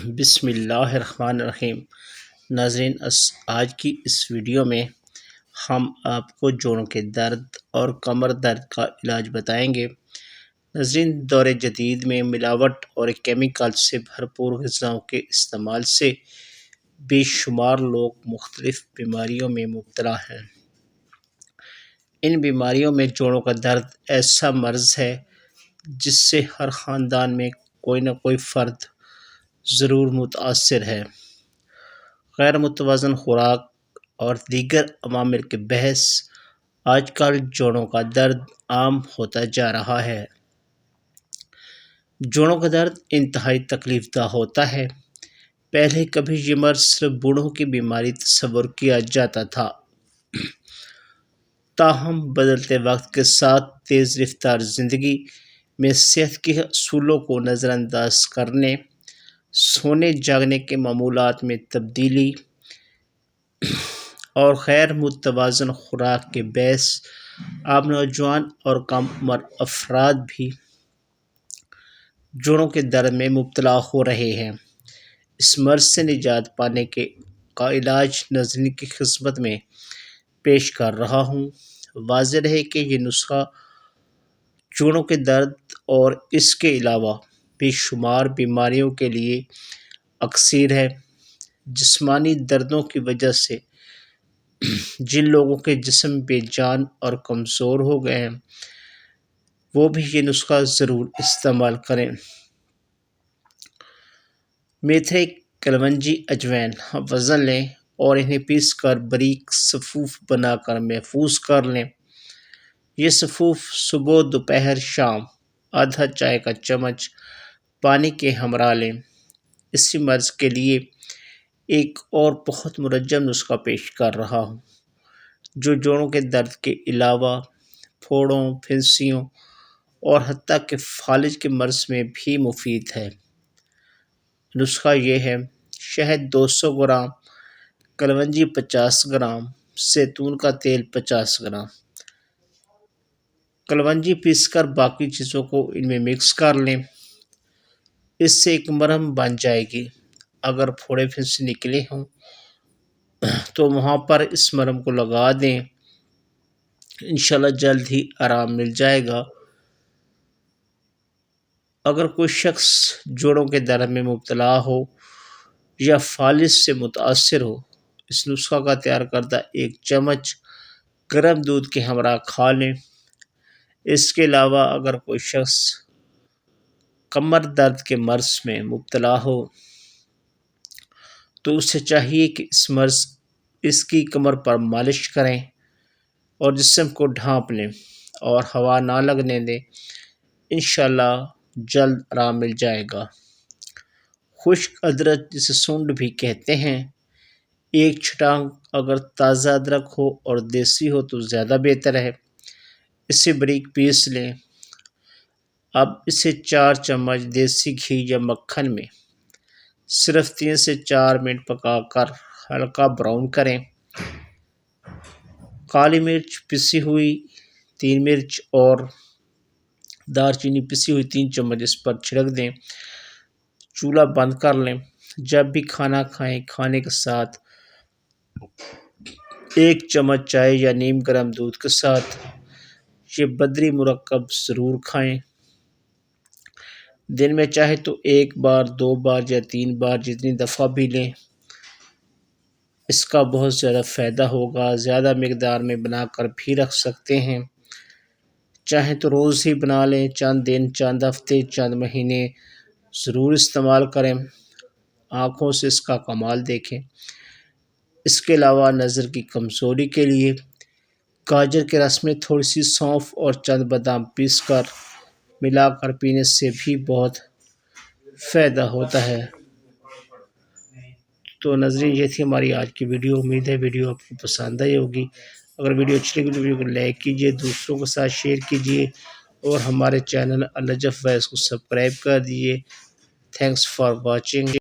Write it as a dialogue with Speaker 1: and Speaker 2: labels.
Speaker 1: بسم اللہ الرحمن الرحیم۔ ناظرین، آج کی اس ویڈیو میں ہم آپ کو جوڑوں کے درد اور کمر درد کا علاج بتائیں گے۔ ناظرین، دور جدید میں ملاوٹ اور کیمیکل سے بھرپور غذاؤں کے استعمال سے بے شمار لوگ مختلف بیماریوں میں مبتلا ہیں۔ ان بیماریوں میں جوڑوں کا درد ایسا مرض ہے جس سے ہر خاندان میں کوئی نہ کوئی فرد ضرور متاثر ہے۔ غیر متوازن خوراک اور دیگر عوامل کے باعث آج کل جوڑوں کا درد عام ہوتا جا رہا ہے۔ جوڑوں کا درد انتہائی تکلیف دہ ہوتا ہے۔ پہلے کبھی یہ مرض صرف بوڑھوں کی بیماری تصور کیا جاتا تھا، تاہم بدلتے وقت کے ساتھ تیز رفتار زندگی میں صحت کے اصولوں کو نظر انداز کرنے، سونے جاگنے کے معمولات میں تبدیلی اور غیر متوازن خوراک کے باعث اب نوجوان اور کم عمر افراد بھی جوڑوں کے درد میں مبتلا ہو رہے ہیں۔ اس مرض سے نجات پانے کا علاج ناظرین کی خدمت میں پیش کر رہا ہوں۔ واضح رہے کہ یہ نسخہ جوڑوں کے درد اور اس کے علاوہ بے شمار بیماریوں کے لیے یکساں ہے۔ جسمانی دردوں کی وجہ سے جن لوگوں کے جسم بے جان اور کمزور ہو گئے ہیں، وہ بھی یہ نسخہ ضرور استعمال کریں۔ میتھری، کلونجی، اجوائن وزن لیں اور انہیں پیس کر باریک صفوف بنا کر محفوظ کر لیں۔ یہ صفوف صبح، دوپہر، شام آدھا چائے کا چمچ پانی کے ہمراہ لیں۔ اسی مرض کے لیے ایک اور بہت منظم نسخہ پیش کر رہا ہوں جو جوڑوں کے درد کے علاوہ پھوڑوں، پھنسیوں اور حتیٰ کہ فالج کے مرض میں بھی مفید ہے۔ نسخہ یہ ہے: شہد 200 گرام، کلونجی 50 گرام، زیتون کا تیل 50 گرام۔ کلونجی پیس کر باقی چیزوں کو ان میں مکس کر لیں۔ اس سے ایک مرہم بن جائے گی۔ اگر پھوڑے پھنسے نکلے ہوں تو وہاں پر اس مرہم کو لگا دیں، انشاءاللہ جلد ہی آرام مل جائے گا۔ اگر کوئی شخص جوڑوں کے درد میں مبتلا ہو یا فالج سے متاثر ہو، اس نسخہ کا تیار کردہ ایک چمچ گرم دودھ کے ہمراہ کھا لیں۔ اس کے علاوہ اگر کوئی شخص کمر درد کے مرض میں مبتلا ہو تو اسے چاہیے کہ اس کی کمر پر مالش کریں اور جسم کو ڈھانپ لیں اور ہوا نہ لگنے دیں، انشاءاللہ جلد آرام مل جائے گا۔ خشک ادرک، جسے سونڈ بھی کہتے ہیں، ایک چھٹانگ اگر تازہ ادرک ہو اور دیسی ہو تو زیادہ بہتر ہے۔ اسے باریک پیس لیں۔ اب اسے 4 چمچ دیسی گھی یا مکھن میں صرف 3 سے 4 منٹ پکا کر ہلکا براؤن کریں۔ کالی مرچ پسی ہوئی 3 مرچ اور دار چینی پسی ہوئی 3 چمچ اس پر چھڑک دیں۔ چولہا بند کر لیں۔ جب بھی کھانا کھائیں، کھانے کے ساتھ 1 چمچ چائے یا نیم گرم دودھ کے ساتھ یہ بدری مرکب ضرور کھائیں۔ دن میں چاہے تو 1 بار، 2 بار یا 3 بار، جتنی دفعہ بھی لیں، اس کا بہت زیادہ فائدہ ہوگا۔ زیادہ مقدار میں بنا کر بھی رکھ سکتے ہیں، چاہیں تو روز ہی بنا لیں۔ چند دن، چند ہفتے، چند مہینے ضرور استعمال کریں، آنکھوں سے اس کا کمال دیکھیں۔ اس کے علاوہ نظر کی کمزوری کے لیے گاجر کے رس میں تھوڑی سی سونف اور چند بادام پیس کر ملا کر پینے سے بھی بہت فائدہ ہوتا ہے۔ تو ناظرین، یہ تھی ہماری آج کی ویڈیو۔ امید ہے ویڈیو آپ کو پسند آئی ہوگی۔ اگر ویڈیو اچھی لگی تو ویڈیو کو لائک کیجیے، دوسروں کے ساتھ شیئر کیجیے اور ہمارے چینل النجف وائس کو سبسکرائب کر دیجیے۔ Thanks for watching.